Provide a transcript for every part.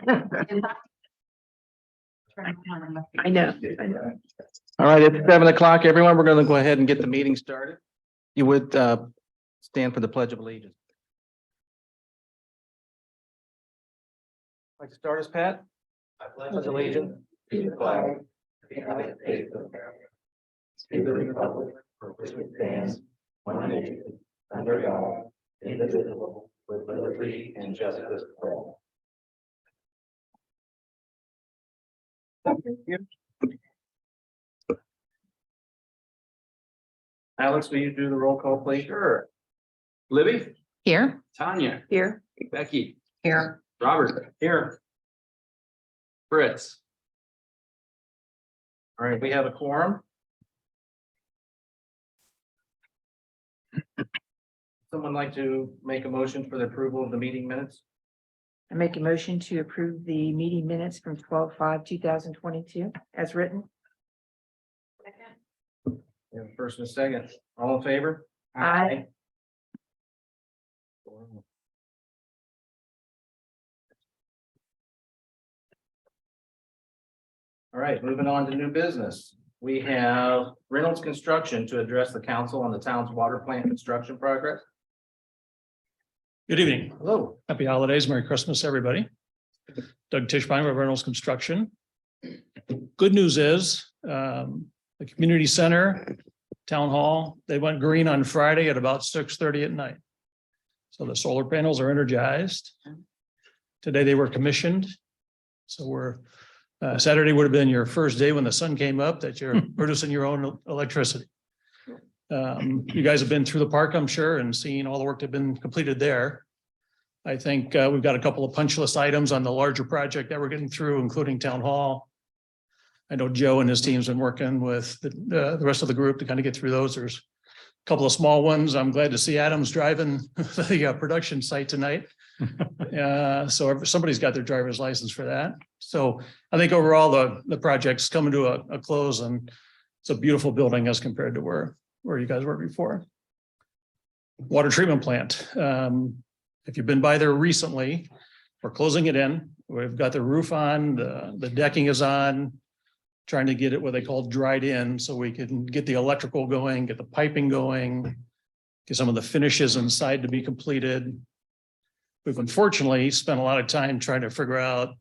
I know. All right, it's 7 o'clock, everyone. We're going to go ahead and get the meeting started. You would stand for the Pledge of Allegiance. Like to start us, Pat? I pledge allegiance to the flag of the United States of America, to the republic for which it stands, one nation, under God, indivisible, with liberty and justice for all. Alex, will you do the roll call, please? Sure. Libby, Here. Tanya, Here. Becky, Here. Robert, here. Fritz. All right, we have a quorum. Someone like to make a motion for the approval of the meeting minutes? I make a motion to approve the meeting minutes from 12/5/2022 as written. We have a first and a second. All in favor? Aye. All right, moving on to new business. We have Reynolds Construction to address the council on the town's water plant construction progress. Good evening. Hello. Happy holidays. Merry Christmas, everybody. Doug Tischbein with Reynolds Construction. Good news is, the community center, town hall, they went green on Friday at about 6:30 at night. So the solar panels are energized. Today they were commissioned. So Saturday would have been your first day when the sun came up that you're producing your own electricity. You guys have been through the park, I'm sure, and seen all the work that been completed there. I think we've got a couple of punch list items on the larger project that we're getting through, including town hall. I know Joe and his team's been working with the rest of the group to kind of get through those. There's a couple of small ones. I'm glad to see Adam's driving the production site tonight. So somebody's got their driver's license for that. So I think overall the project's coming to a close, and it's a beautiful building as compared to where you guys were before. Water treatment plant. If you've been by there recently, we're closing it in. We've got the roof on, the decking is on, trying to get it what they call dried in so we can get the electrical going, get the piping going, get some of the finishes inside to be completed. We've unfortunately spent a lot of time trying to figure out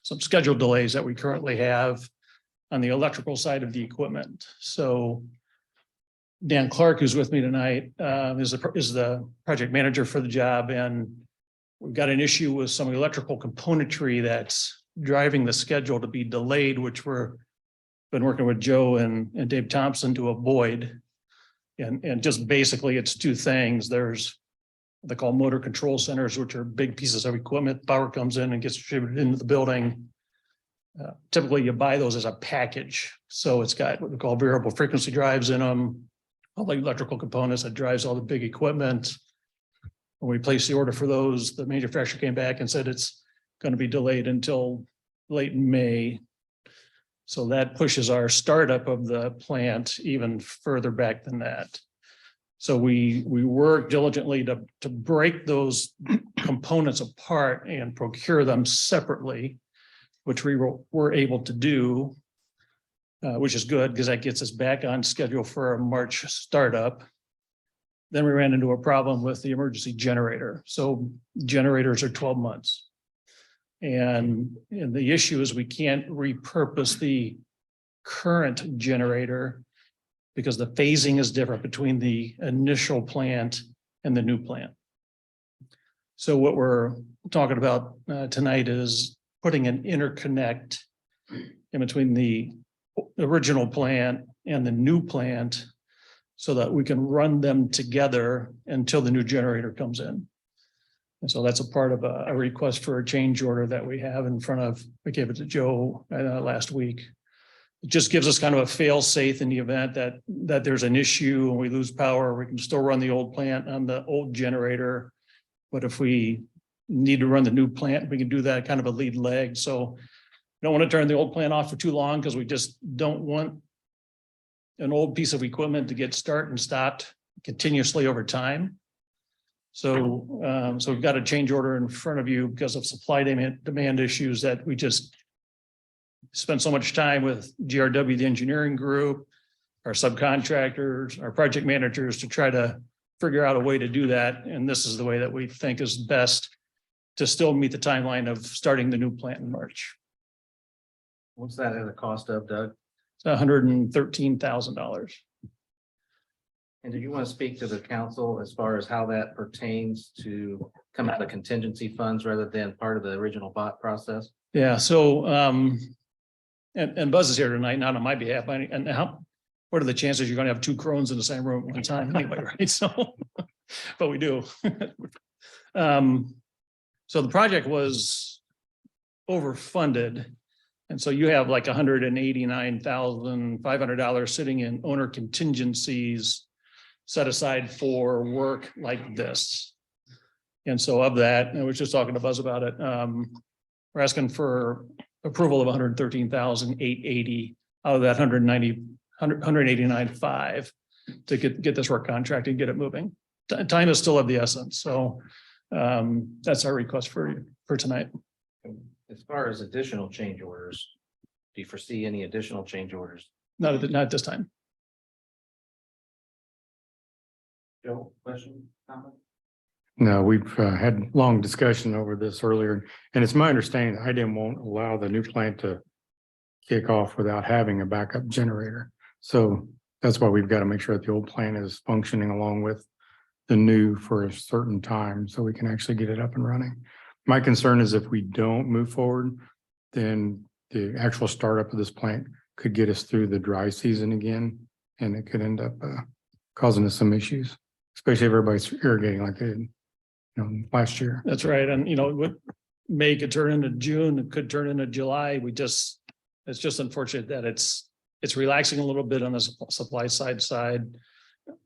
some schedule delays that we currently have on the electrical side of the equipment. So Dan Clark, who's with me tonight, is the project manager for the job, and we've got an issue with some electrical componentry that's driving the schedule to be delayed, which we're been working with Joe and Dave Thompson to avoid. And just basically it's two things. There's what they call motor control centers, which are big pieces of equipment. Power comes in and gets distributed into the building. Typically you buy those as a package. So it's got what we call variable frequency drives in them, all the electrical components that drives all the big equipment. When we placed the order for those, the manufacturer came back and said it's going to be delayed until late in May. So that pushes our startup of the plant even further back than that. So we work diligently to break those components apart and procure them separately, which we were able to do, which is good because that gets us back on schedule for a March startup. Then we ran into a problem with the emergency generator. So generators are 12 months. And the issue is we can't repurpose the current generator because the phasing is different between the initial plant and the new plant. So what we're talking about tonight is putting an interconnect in between the original plant and the new plant so that we can run them together until the new generator comes in. And so that's a part of a request for a change order that we have in front of, we gave it to Joe last week. It just gives us kind of a fail safe in the event that there's an issue and we lose power, we can still run the old plant on the old generator. But if we need to run the new plant, we can do that kind of a lead leg. So we don't want to turn the old plant off for too long because we just don't want an old piece of equipment to get start and stopped continuously over time. So we've got a change order in front of you because of supply demand issues that we just spent so much time with GRW, the engineering group, our subcontractors, our project managers to try to figure out a way to do that. And this is the way that we think is best to still meet the timeline of starting the new plant in March. What's that at the cost of, Doug? It's $113,000. And do you want to speak to the council as far as how that pertains to come out of contingency funds rather than part of the original bot process? Yeah, so and Buzz is here tonight, not on my behalf. And what are the chances you're gonna have two crones in the same room at one time anyway, right? So, but we do. So the project was overfunded. And so you have like $189,500 sitting in owner contingencies set aside for work like this. And so of that, and I was just talking to Buzz about it, we're asking for approval of $113,880 out of that $189,500 to get this work contracted and get it moving. Time is still of the essence. So that's our request for tonight. As far as additional change orders, do you foresee any additional change orders? Not at this time. Joe, question, comment? No, we've had long discussion over this earlier, and it's my understanding that IDEM won't allow the new plant to kick off without having a backup generator. So that's why we've got to make sure that the old plant is functioning along with the new for a certain time, so we can actually get it up and running. My concern is if we don't move forward, then the actual startup of this plant could get us through the dry season again, and it could end up causing us some issues, especially if everybody's irrigating like they did, last year. That's right. And what May could turn into June, it could turn into July. It's just unfortunate that it's relaxing a little bit on the supply side,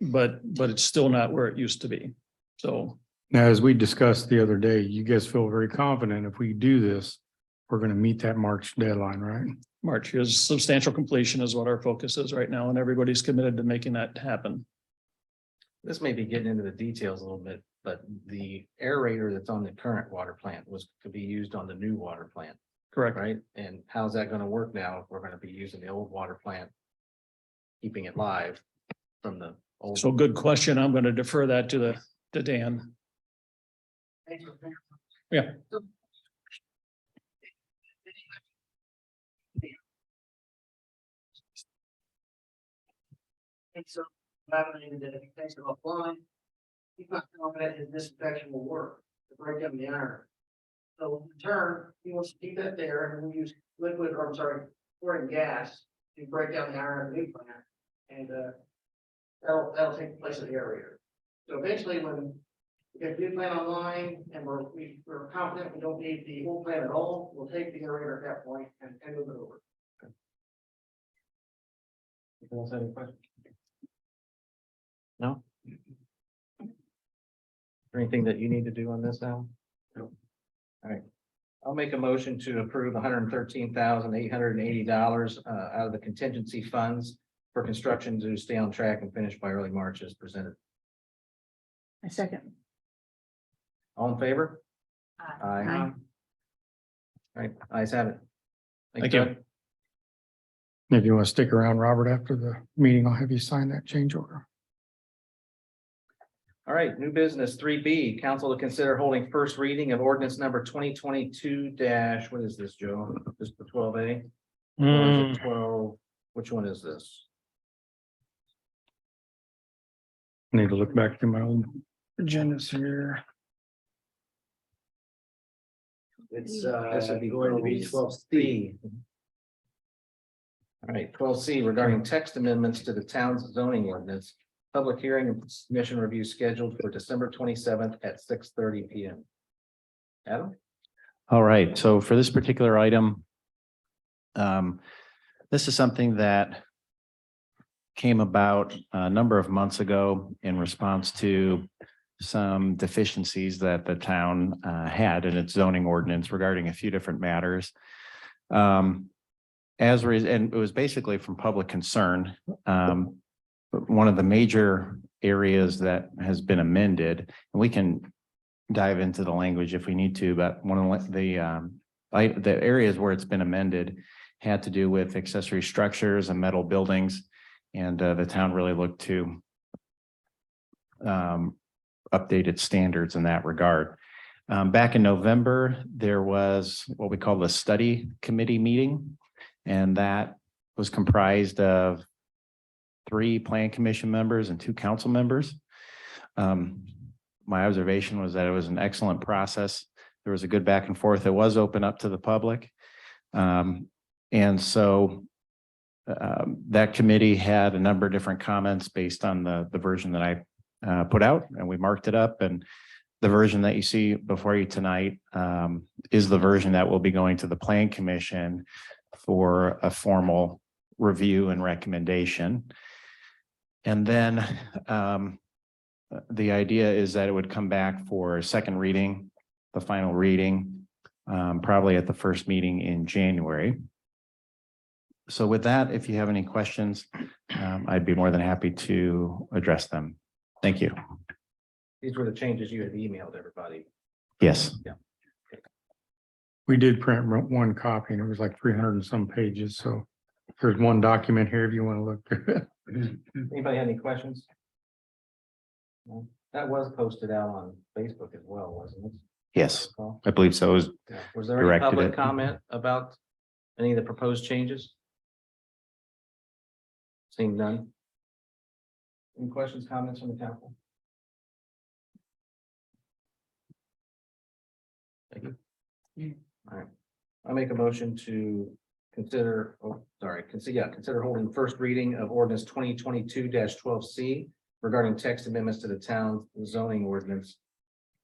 but it's still not where it used to be. So Now, as we discussed the other day, you guys feel very confident if we do this, we're going to meet that March deadline, right? March is substantial completion is what our focus is right now, and everybody's committed to making that happen. This may be getting into the details a little bit, but the aerator that's on the current water plant could be used on the new water plant, Correct. right? And how's that going to work now if we're going to be using the old water plant, keeping it live from the old? So good question. I'm going to defer that to Dan. Yeah. And so, happening that if you take it offline, he's not confident his disinfection will work to break down the iron. So in turn, he wants to keep that there and we'll use pouring gas to break down the iron in the new plant. And that'll take the place of the aerator. So eventually when we get the new plant online and we're confident we don't need the old plant at all, we'll take the aerator at that point and move it over. Anyone else have any questions? No? Anything that you need to do on this now? No. All right. I'll make a motion to approve $113,880 out of the contingency funds for construction to stay on track and finish by early March as presented. A second. All in favor? Aye. All right, ayes have it. Thank you. Doug. If you want to stick around, Robert, after the meeting, I'll have you sign that change order. All right, new business 3B, council to consider holding first reading of ordinance number 2022 - what is this, Joe? Just the 12A? Or is it 12? Which one is this? I need to look back through my old agendas here. It's This would be going to be 12C. All right, 12C regarding text amendments to the town's zoning ordinance. Public hearing and submission review scheduled for December 27th at 6:30 PM. Adam? All right, so for this particular item, this is something that came about a number of months ago in response to some deficiencies that the town had in its zoning ordinance regarding a few different matters. And it was basically from public concern. But one of the major areas that has been amended, and we can dive into the language if we need to, but one of the areas where it's been amended had to do with accessory structures and metal buildings. And the town really looked to updated standards in that regard. Back in November, there was what we call the study committee meeting, and that was comprised of 3 plan commission members and 2 council members. My observation was that it was an excellent process. There was a good back and forth. It was open up to the public. And so that committee had a number of different comments based on the version that I put out, and we marked it up. And the version that you see before you tonight is the version that will be going to the Plan Commission for a formal review and recommendation. And then the idea is that it would come back for second reading, the final reading, probably at the first meeting in January. So with that, if you have any questions, I'd be more than happy to address them. Thank you. These were the changes you had emailed everybody. Yes. We did print one copy and it was like 300 and some pages. So there's one document here if you want to look through it. Anybody have any questions? No? That was posted out on Facebook as well, wasn't it? Yes, I believe so. It was Yeah. Was there any Directed public it. comment about any of the proposed changes? Seeing none. Any questions, comments from the council? Thank you. All right, I make a motion to consider, consider holding first reading of ordinance 2022-12C regarding text amendments to the town zoning ordinance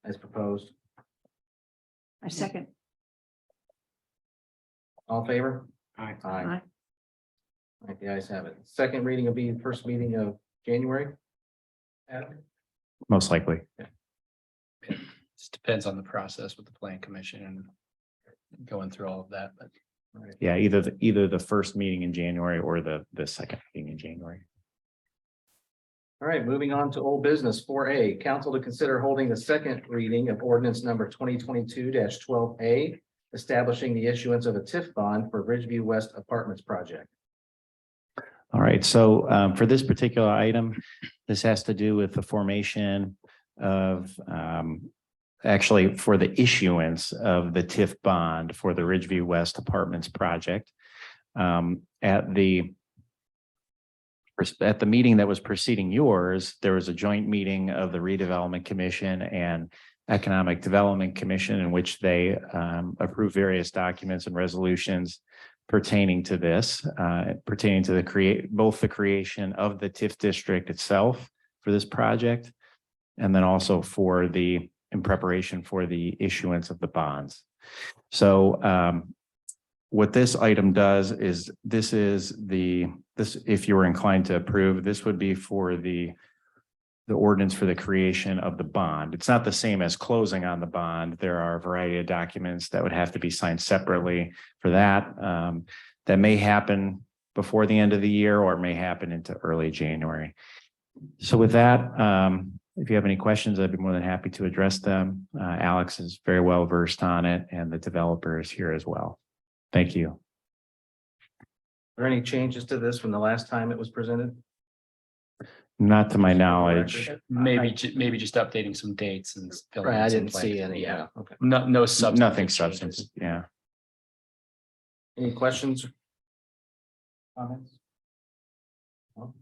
as proposed. I second. All in favor? Aye. Aye. Aye. All right, the ayes have it. Second reading will be the first meeting of January. Adam? most likely. Just depends on the process with the plan commission and going through all of that, but Yeah, either the first meeting in January or the second meeting in January. All right, moving on to old business 4A, council to consider holding the second reading of ordinance number 2022-12A, establishing the issuance of a TIF bond for Ridgeview West Apartments Project. All right, so for this particular item, this has to do with the formation of actually for the issuance of the TIF bond for the Ridgeview West Apartments Project. At the meeting that was preceding yours, there was a joint meeting of the Redevelopment Commission and Economic Development Commission in which they approved various documents and resolutions pertaining to this, pertaining to both the creation of the TIF district itself for this project, and then also in preparation for the issuance of the bonds. So what this item does is this, if you were inclined to approve, this would be for the ordinance for the creation of the bond. It's not the same as closing on the bond. There are a variety of documents that would have to be signed separately for that. That may happen before the end of the year or may happen into early January. So with that, if you have any questions, I'd be more than happy to address them. Alex is very well versed on it and the developer is here as well. Thank you. Are there any changes to this from the last time it was presented? Not to my knowledge. maybe just updating some dates and. filling Right, in I some didn't blanks. see any. Yeah, Okay. no substantive Nothing changes. substantive. Yeah. Any questions? Comments? No?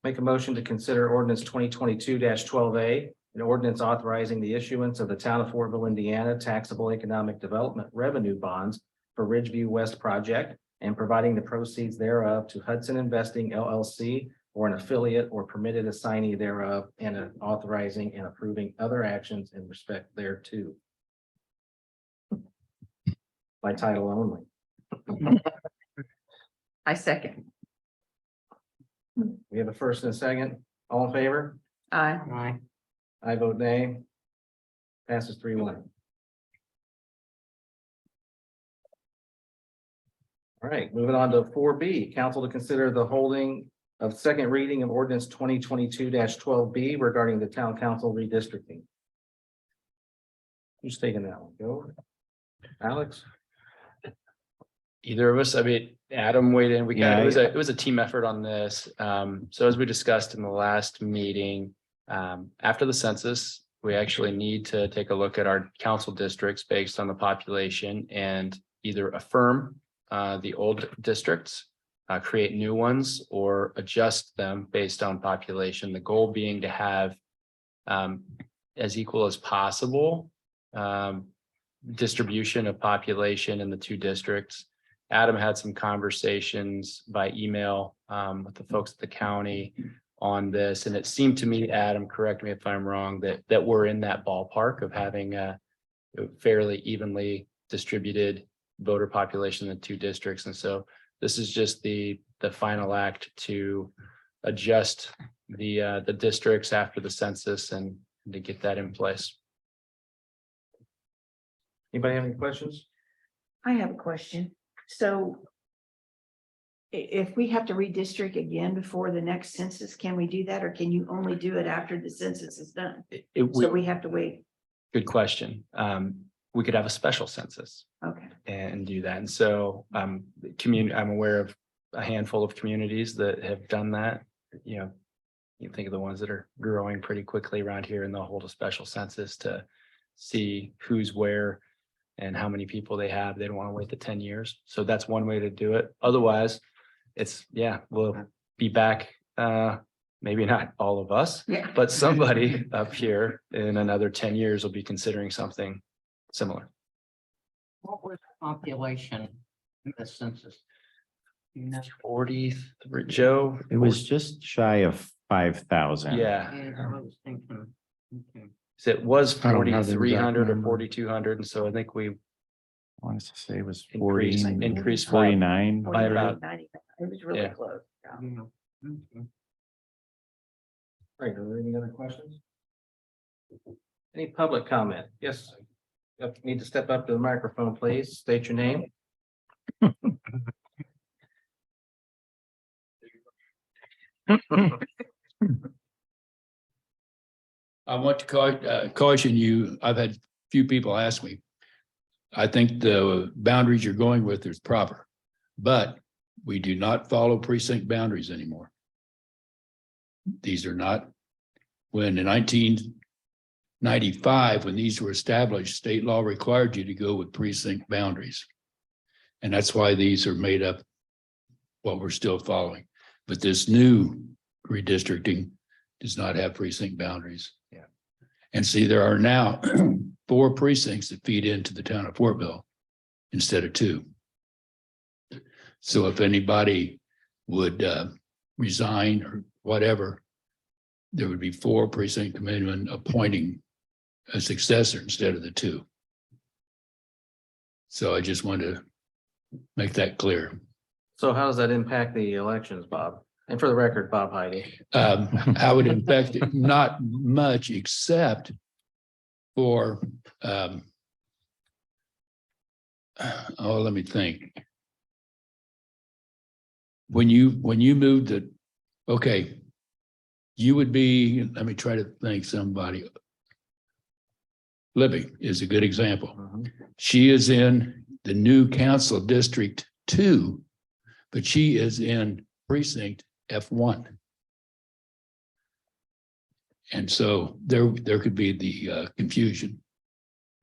Make a motion to consider ordinance 2022-12A, an ordinance authorizing the issuance of the town of Fortville, Indiana taxable economic development revenue bonds for Ridgeview West project and providing the proceeds thereof to Hudson Investing LLC or an affiliate or permitted assignee thereof, and authorizing and approving other actions in respect thereto. By title only. I second. We have a first and a second. All in favor? Aye. I vote nay. Passes 3-1. All right, moving on to 4B, council to consider the holding of second reading of ordinance 2022-12B regarding the Town Council Redistricting. Who's taking that one? Go. Alex? Either of us, I mean, Adam weighed in. We got, Yeah, it was a team effort on this. So as we discussed in the last meeting, after the census, we actually need to take a look at our council districts based on the population and either affirm the old districts, create new ones, or adjust them based on population. The goal being to have as equal as possible distribution of population in the two districts. Adam had some conversations by email with the folks at the county on this, and it seemed to me, Adam, correct me if I'm wrong, that we're in that ballpark of having a fairly evenly distributed voter population in the two districts. And so this is just the final act to adjust the districts after the census and to get that in place. Anybody have any questions? I have a question. So if we have to redistrict again before the next census, can we do that, or can you only do it after the census is done? So we have to wait. Good question. We could have a special census Okay. and do that. And so I'm aware of a handful of communities that have done that. You know, you think of the ones that are growing pretty quickly around here, and they'll hold a special census to see who's where and how many people they have. They don't want to wait the 10 years. So that's one way to do it. Otherwise, we'll be back. Maybe not all of us, Yeah. but somebody up here in another 10 years will be considering something similar. What was the population in the census? You know, 43, Joe? It was just shy of 5,000. Yeah, I was thinking, okay. so it was I don't have the exact 4,300 or number. 4,200. And so I think we I wanted to say it was increased 49. by about, 90. It was really Yeah. close. Yeah, okay. Right, are there any other questions? Any public comment? Yes. You need to step up to the microphone, please. State your name. I want to caution you, I've had few people ask me. I think the boundaries you're going with is proper, but we do not follow precinct boundaries anymore. These are not, when in 1995, when these were established, state law required you to go with precinct boundaries. And that's why these are made up what we're still following. But this new redistricting does not have precinct boundaries. Yeah. And see, there are now 4 precincts that feed into the town of Fortville instead of 2. So if anybody would resign or whatever, there would be 4 precinct committeemen appointing a successor instead of the 2. So I just wanted to make that clear. So how does that impact the elections, Bob? And for the record, Bob Heidi. How it affect it? Not much, except for, let me think. When you moved the, okay, you would be, let me try to think somebody. Libby is a good example. She is in the new council district 2, but she is in precinct F1. And so there could be the confusion.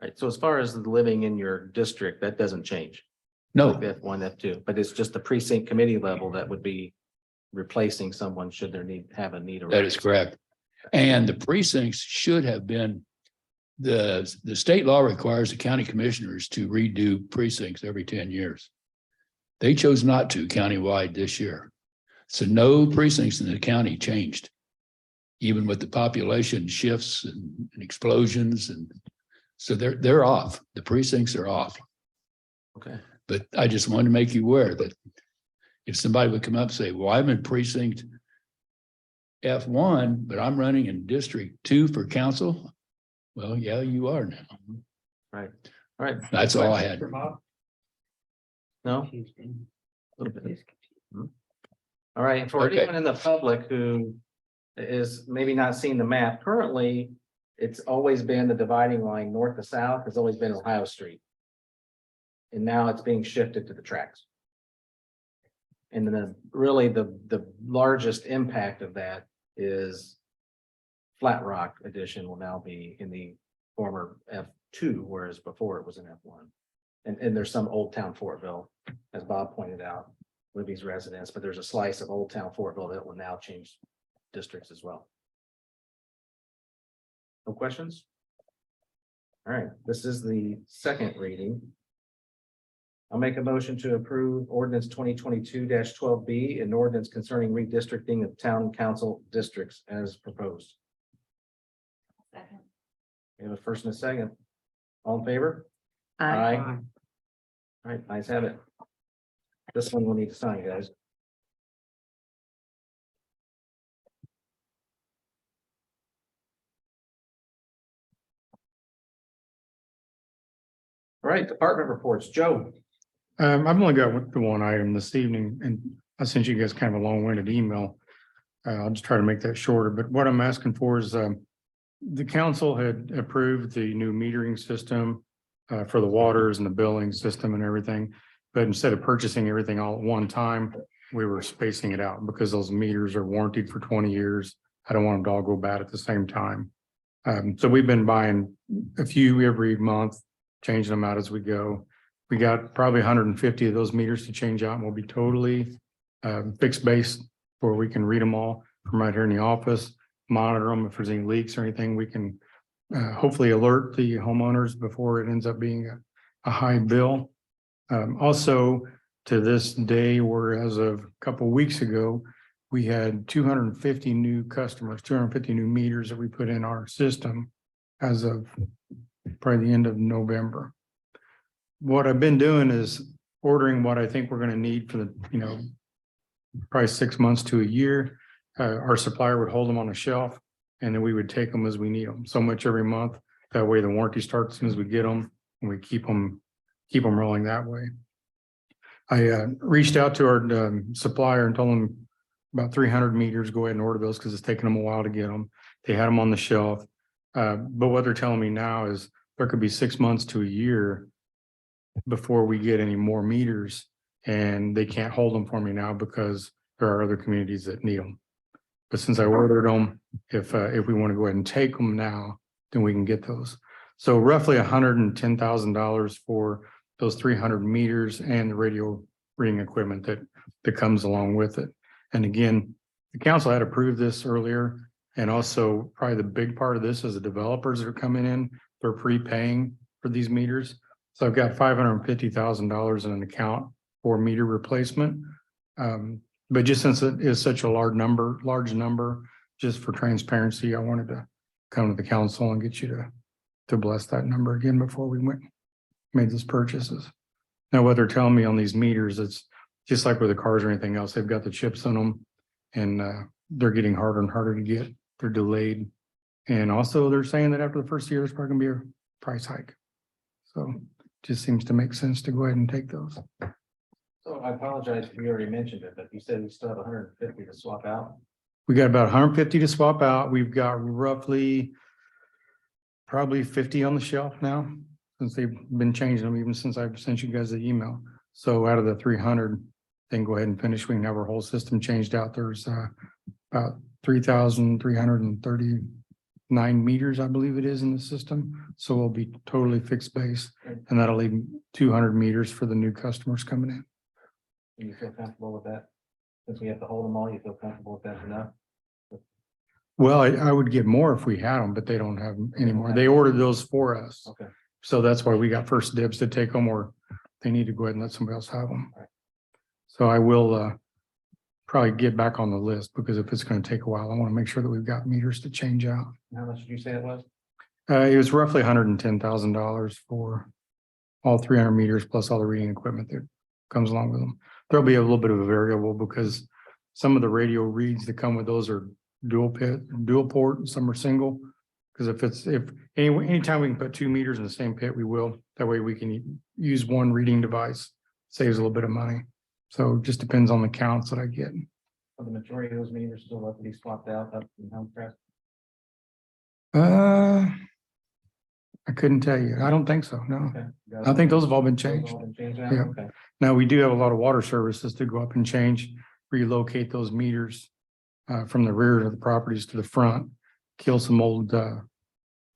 Right, so as far as living in your district, that doesn't change. No, F1, F2, but it's just the precinct committee level that would be replacing someone should there have a need. that is correct. And the precincts should have been, the state law requires the county commissioners to redo precincts every 10 years. They chose not to countywide this year. So no precincts in the county changed, even with the population shifts and explosions. And so they're off. The precincts are off. Okay. But I just wanted to make you aware that if somebody would come up and say, well, I'm in precinct F1, but I'm running in District 2 for council. Well, yeah, you are now. Right, all right. That's all I had. No? A little bit. All All right, and for Okay. anyone in the public who is maybe not seeing the map, currently, it's always been the dividing line north to south has always been Ohio Street. And now it's being shifted to the tracks. And then really the largest impact of that is Flat Rock Edition will now be in the former F2, whereas before it was an F1. And there's some Old Town Fortville, as Bob pointed out, Libby's residents, but there's a slice of Old Town Fortville that will now change districts as well. No questions? All right, this is the second reading. I'll make a motion to approve ordinance 2022-12B, an ordinance concerning redistricting of town council districts as proposed. Second. We have a first and a second. All in favor? Aye. All right, ayes have it. This one we'll need to sign, guys. All right, department reports. Joe. I've only got the one item this evening, and I sent you guys kind of a long-winded email. I'll just try to make that shorter, but what I'm asking for is, the council had approved the new metering system for the waters and the billing system and everything. But instead of purchasing everything all at one time, we were spacing it out because those meters are warranted for 20 years. I don't want them to all go bad at the same time. So we've been buying a few every month, changing them out as we go. We got probably 150 of those meters to change out, and we'll be totally fixed base where we can read them all from right here in the office, monitor them. If there's any leaks or anything, we can hopefully alert the homeowners before it ends up being a high bill. Also, to this day, or as of a couple of weeks ago, we had 250 new customers, 250 new meters that we put in our system as of probably the end of November. What I've been doing is ordering what I think we're going to need for the, probably 6 months to a year. Our supplier would hold them on a shelf, and then we would take them as we need them, so much every month. That way the warranty starts as soon as we get them, and we keep them rolling that way. I reached out to our supplier and told them about 300 meters, go ahead and order those because it's taking them a while to get them. They had them on the shelf. But what they're telling me now is there could be 6 months to a year before we get any more meters, and they can't hold them for me now because there are other communities that need them. But since I ordered them, if we want to go ahead and take them now, then we can get those. So roughly $110,000 for those 300 meters and the radio reading equipment that comes along with it. And again, the council had approved this earlier. And also probably the big part of this is the developers that are coming in, they're prepaying for these meters. So I've got $550,000 in an account for meter replacement. But just since it is such a large number, just for transparency, I wanted to come to the council and get you to bless that number again before we made these purchases. Now, what they're telling me on these meters, it's just like with the cars or anything else, they've got the chips in them, and they're getting harder and harder to get. They're delayed. And also they're saying that after the first year, there's probably gonna be a price hike. So just seems to make sense to go ahead and take those. So I apologize if you already mentioned it, but you said we still have 150 to swap out. We got about 150 to swap out. We've got roughly probably 50 on the shelf now, since they've been changing them, even since I've sent you guys the email. So out of the 300, then go ahead and finish. We can have our whole system changed out. There's about 3,339 meters, I believe it is, in the system. So we'll be totally fixed base, and that'll leave 200 meters for the new customers coming in. Do you feel comfortable with that? Since we have to hold them all, you feel comfortable with that enough? Well, I would get more if we had them, but they don't have them anymore. They ordered those for us. Okay. So that's why we got first dibs to take them, or they need to go ahead and let somebody else have them. Right. So I will probably get back on the list, because if it's going to take a while, I want to make sure that we've got meters to change out. How much did you say it was? It was roughly $110,000 for all 300 meters plus all the reading equipment that comes along with them. There'll be a little bit of a variable because some of the radio reads that come with those are dual port, and some are single. Because anytime we can put 2 meters in the same pit, we will. That way we can use one reading device, saves a little bit of money. So it just depends on the counts that I get. For the majority of those meters still have to be swapped out up in Hillcrest? I couldn't tell you. I don't think so, no. Okay. I think those have all been Those changed. all been changed now? Yeah. Okay. Now, we do have a lot of water services to go up and change, relocate those meters from the rear of the properties to the front, kill some old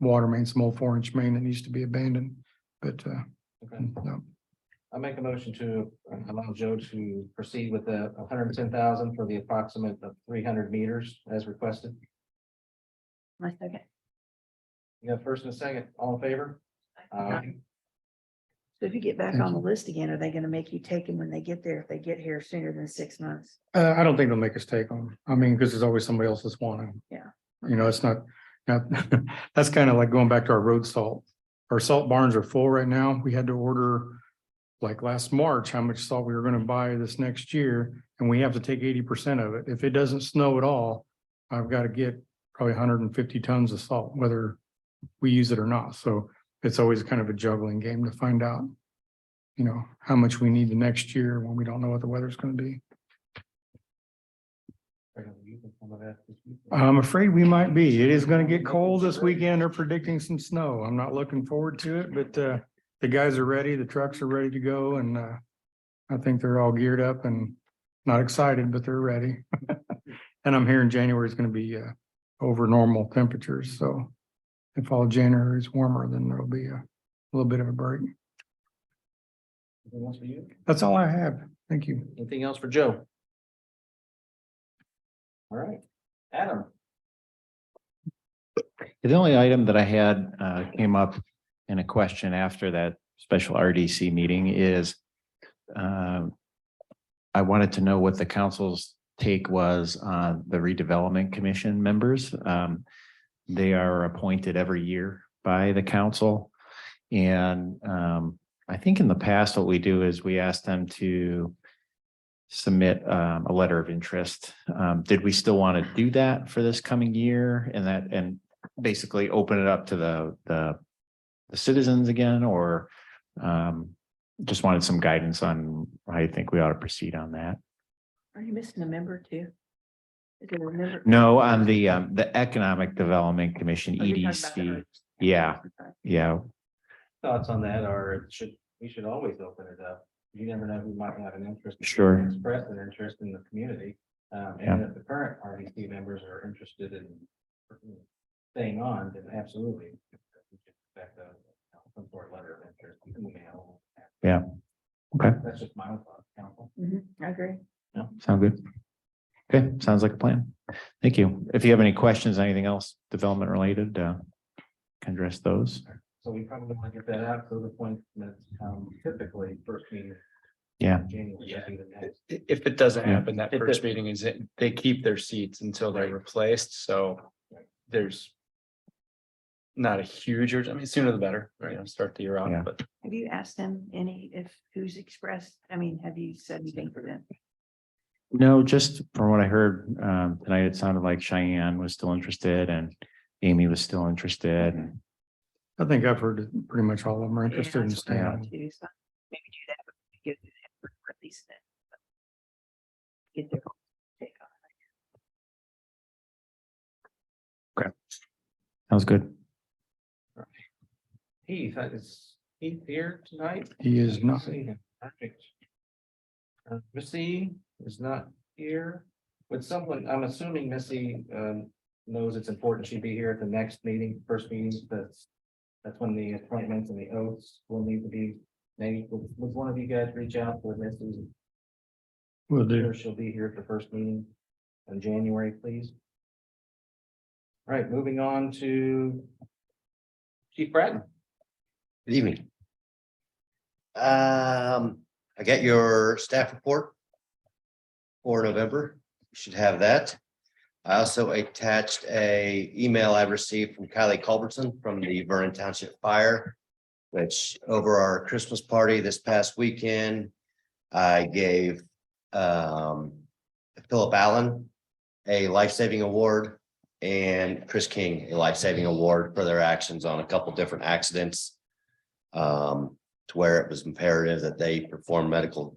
water main, some old 4-inch main that needs to be abandoned, but Okay. no. I make a motion to allow Joe to proceed with the 110,000 for the approximate of 300 meters as requested. My second. You have first and a second, all in favor? So if you get back Thank on the list again, are they gonna make you take them when they get there, if they get here sooner than 6 months? I don't think they'll make us take them. I mean, because there's always somebody else that's wanting. Yeah. You know, it's not, that's kind of like going back to our road salt. Our salt barns are full right now. We had to order like last March, how much salt we were going to buy this next year, and we have to take 80% of it. If it doesn't snow at all, I've got to get probably 150 tons of salt, whether we use it or not. So it's always kind of a juggling game to find out, you know, how much we need the next year when we don't know what the weather's going to be. I'm afraid we might be. It is going to get cold this weekend. They're predicting some snow. I'm not looking forward to it, but the guys are ready. The trucks are ready to go, and I think they're all geared up and not excited, but they're ready. And I'm hearing January is going to be over normal temperatures. So if all January is warmer, then there'll be a little bit of a break. Anything else for you? That's all I have. Thank you. Anything else for Joe? All right, Adam. The only item that I had came up in a question after that special RDC meeting is I wanted to know what the council's take was on the redevelopment commission members. They are appointed every year by the council. And I think in the past, what we do is we ask them to submit a letter of interest. Did we still want to do that for this coming year and basically open it up to the citizens again, or just wanted some guidance on how you think we ought to proceed on that? Are you missing a member too? Is there a member? No, on the Economic Development Commission, Oh, you're talking about the EDC. others. Yeah, yeah. Thoughts on that are, we should always open it up. You never know who might have an interest. Sure. Express an interest in the community. Yeah. And if the current RDC members are interested in staying on, then absolutely. We should expect some sort of letter of interest, email. Yeah. Okay. That's just my own thought, council. I agree. Sound good? Okay, sounds like a plan. Thank you. If you have any questions, anything else development related, can address those. So we probably want to get that out to the point that typically first meeting. Yeah. January. Yeah. Would be the next. If it doesn't Yeah. happen, that If first it- meeting is it, they keep their seats until they're replaced, so there's. Not a huge urge, I mean, sooner the better, right, start the year Yeah. out, but Have you asked them if who's expressed, I mean, have you said anything for them? No, just from what I heard tonight, it sounded like Cheyenne was still interested and Amy was still interested. And I think I've heard that pretty much all of them are interested in Yeah, that's what I staying. thought too, so maybe do that, but give them for at least then. Get their take on it. sounds good. Heath, is Heath here tonight? He is not. See him. Perfect. Missy is not here. Would someone, I'm assuming Missy knows it's important she'd be here at the next meeting, first meeting, that's when the appointments and the oaths will need to be made. Would one of you guys reach out to Missy? Will do. Sure she'll be here at the first meeting in January, please. All right, moving on to Chief Bratton. Good evening. I got your staff report for November. You should have that. I also attached a email I received from Kylie Culbertson from the Vernon Township Fire, which over our Christmas party this past weekend, I gave Philip Allen a life-saving award and Chris King a life-saving award for their actions on a couple different accidents. To where it was imperative that they perform medical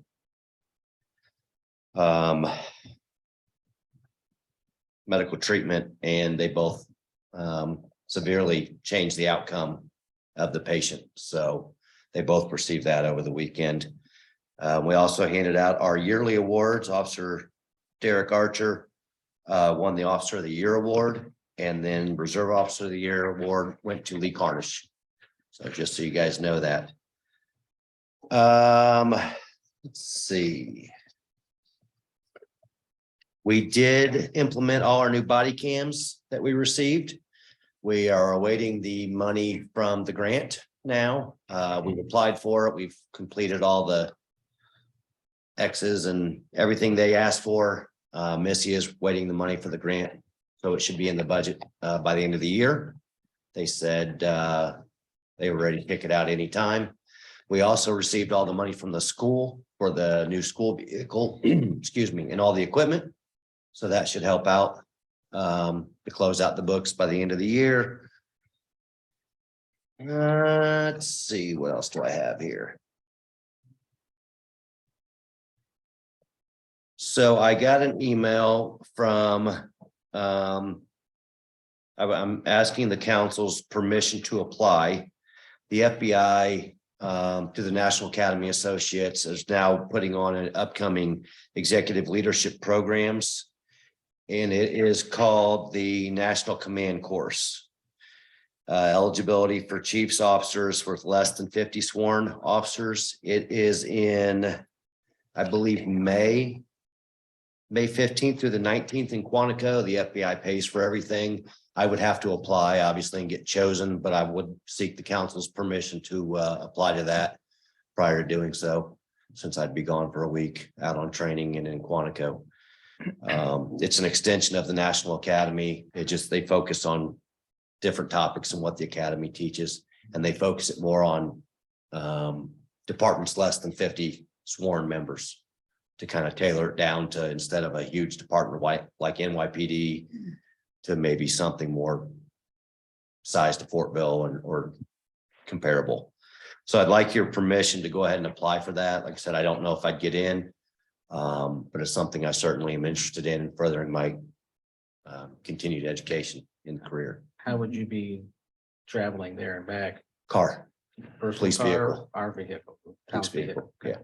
medical treatment, and they both severely changed the outcome of the patient. So they both received that over the weekend. We also handed out our yearly awards. Officer Derek Archer won the Officer of the Year award, and then Reserve Officer of the Year award went to Lee Carnish. So just so you guys know that. Let's see. We did implement all our new body cams that we received. We are awaiting the money from the grant now. We've applied for it. We've completed all the X's and everything they asked for. Missy is waiting the money for the grant, so it should be in the budget by the end of the year. They said they were ready to kick it out anytime. We also received all the money from the school for the new school vehicle, excuse me, and all the equipment. So that should help out to close out the books by the end of the year. Let's see, what else do I have here? So I got an email from, I'm asking the council's permission to apply. The FBI to the National Academy Associates is now putting on an upcoming executive leadership programs. And it is called the National Command Course. Eligibility for chiefs officers with less than 50 sworn officers. It is in, I believe, May 15th through the 19th in Quantico. The FBI pays for everything. I would have to apply, obviously, and get chosen, but I would seek the council's permission to apply to that prior to doing so, since I'd be gone for a week out on training and in Quantico. It's an extension of the National Academy. They focus on different topics and what the academy teaches, and they focus it more on departments less than 50 sworn members to kind of tailor it down to, instead of a huge department like NYPD, to maybe something more size to Fortville or comparable. So I'd like your permission to go ahead and apply for that. Like I said, I don't know if I'd get in, but it's something I certainly am interested in furthering my continued education in the career. How would you be traveling there and back? Car, Personal Police car, vehicle. Our vehicle. police town's vehicle, yeah.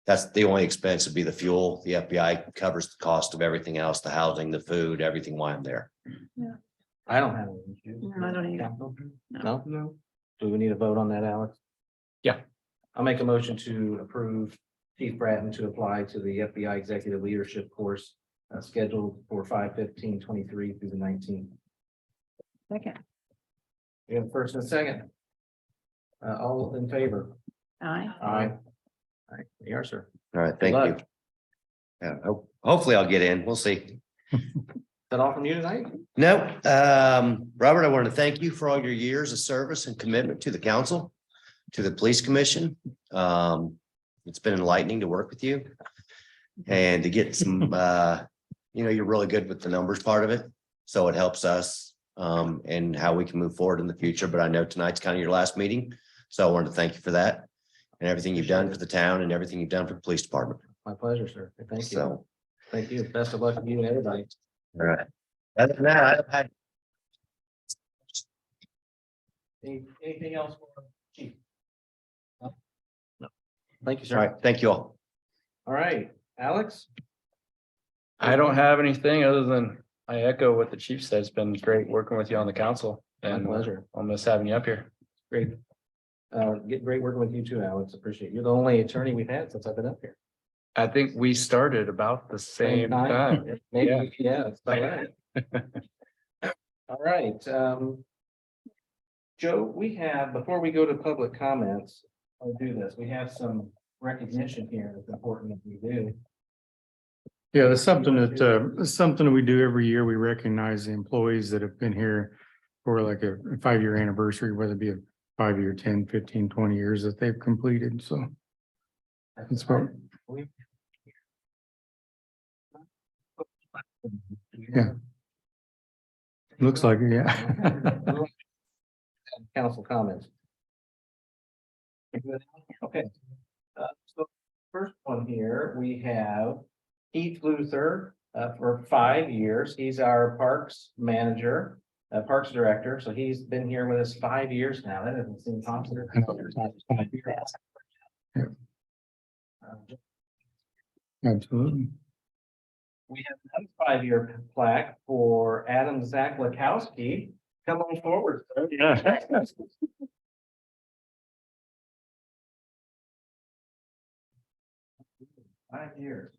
That's the only expense would be the fuel. The FBI covers the cost of everything else, the housing, the food, everything while I'm there. I don't have any issues. No, I don't either. Council? No. No? Do we need a vote on that, Alex? Yeah. I'll make a motion to approve Chief Bratton to apply to the FBI Executive Leadership Course scheduled for 5/15/23 through the 19th. Second. We have a first and a second. All in favor? Aye. Aye. All right, there you are, sir. All right, thank Good you. luck. Yeah, hopefully I'll get in. We'll see. Is that all from you tonight? No, Robert, I want to thank you for all your years of service and commitment to the council, to the police commission. It's been enlightening to work with you and to get some, you're really good with the numbers part of it. So it helps us and how we can move forward in the future. But I know tonight's kind of your last meeting. So I wanted to thank you for that and everything you've done for the town and everything you've done for the police department. My pleasure, sir. Thank you. So, Thank you. Best of luck to you and everybody. all right. Other than that, I've had Anything else for Chief? No? No. Thank you, all sir. right. Thank you all. All right, Alex? I don't have anything other than I echo what the chief said. It's been great working with you on the council My and pleasure. I'll miss having you up here. Great. Get great working with you too, Alex. Appreciate it. You're the only attorney we've had since I've been up here. I think we started about the same time. Maybe, yeah, it's about right. All right, Joe, we have, before we go to public comments, I'll do this. We have some recognition here that's important that we do. Yeah, there's something that we do every year. We recognize the employees that have been here for like a 5-year anniversary, whether it be a 5-year, 10, 15, 20 years that they've completed. So that's what, yeah. Looks like it, yeah. Council comments. Okay. So first one here, we have Keith Luther, for 5 years. He's our parks manager, parks director. So he's been here with us 5 years now. That doesn't seem possible. Absolutely. We have another 5-year plaque for Adam Zaklakowski. Come on forward, sir. 5 years.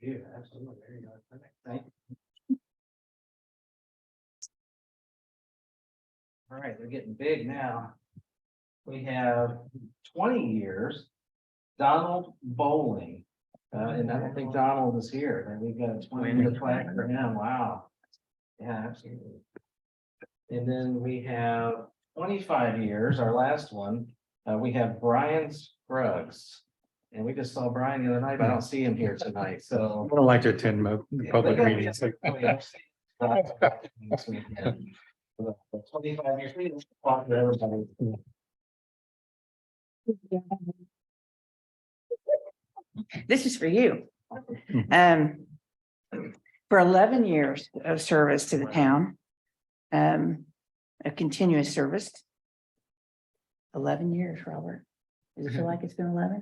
Yeah, absolutely. There you go. Perfect. Thank you. All right, they're getting big now. We have 20 years, Donald Bowling. And I don't think Donald is here. And we've got a 20-year plaque for him. Wow. Yeah, absolutely. And then we have 25 years, our last one. We have Brian Scruggs. And we just saw Brian the other night, but I don't see him here tonight, so. I don't like to attend public meetings. 25 years. Talk to everybody. This is for you. For 11 years of service to the town, a continuous service. 11 years, Robert. Does it feel like it's been 11?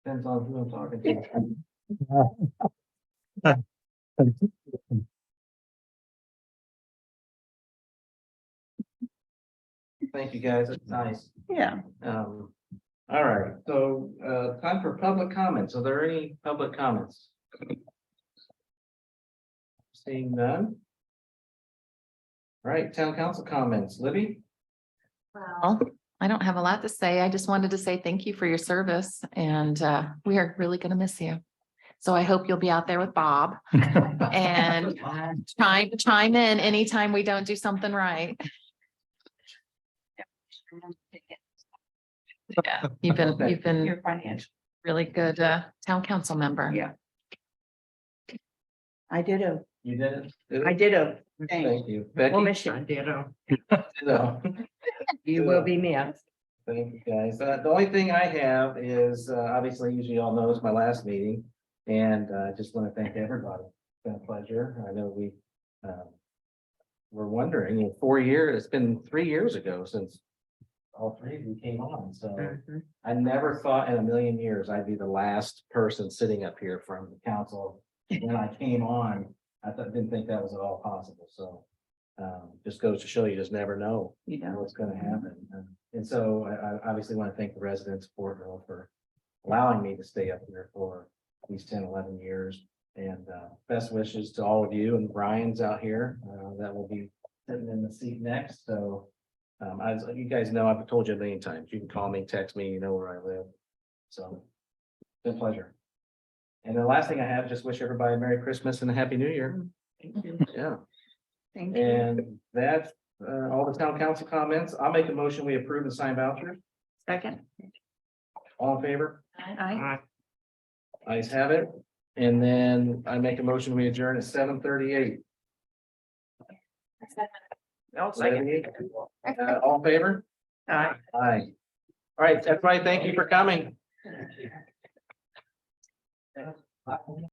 Depends on who I'm talking to. Thank you, guys. It's nice. Yeah. All right, so, time for public comments. Are there any public comments? Seeing none. All right, town council comments. Libby? Well, I don't have a lot to say. I just wanted to say thank you for your service and we are really going to miss you. So I hope you'll be out there with Bob and chime in anytime we don't do something right. Yeah, you've been Your financial. really good town council member. Yeah. I did a, You did it? I did a thing. Thank you. We'll Becky? miss you. No. You will be missed. Thank you, guys. The only thing I have is, obviously, usually all know it's my last meeting. And I just want to thank everybody. It's been a pleasure. I know we were wondering, 4 years, it's been 3 years ago since all three of you came on. So I never thought in a million years I'd be the last person sitting up here from the council. When I came on, didn't think that was at all possible. So just goes to show you just never know You know. what's going to happen. And so I obviously want to thank the residents of Fortville for allowing me to stay up here for these 10, 11 years. And best wishes to all of you, and Brian's out here that will be sitting in the seat next. So as you guys know, I've told you a million times, you can call me, text me, you know where I live. So it's been a pleasure. And the last thing I have, just wish everybody a Merry Christmas and a Happy New Year. Thank you. Yeah. Thank you. And that's all the town council comments. I'll make a motion, we approve the signed vouchers. Second. All in favor? Aye. Ayes have it. And then I make a motion, we adjourn at 7:38. I'll second. All in favor? Aye. Aye. All right, everybody, thank you for coming.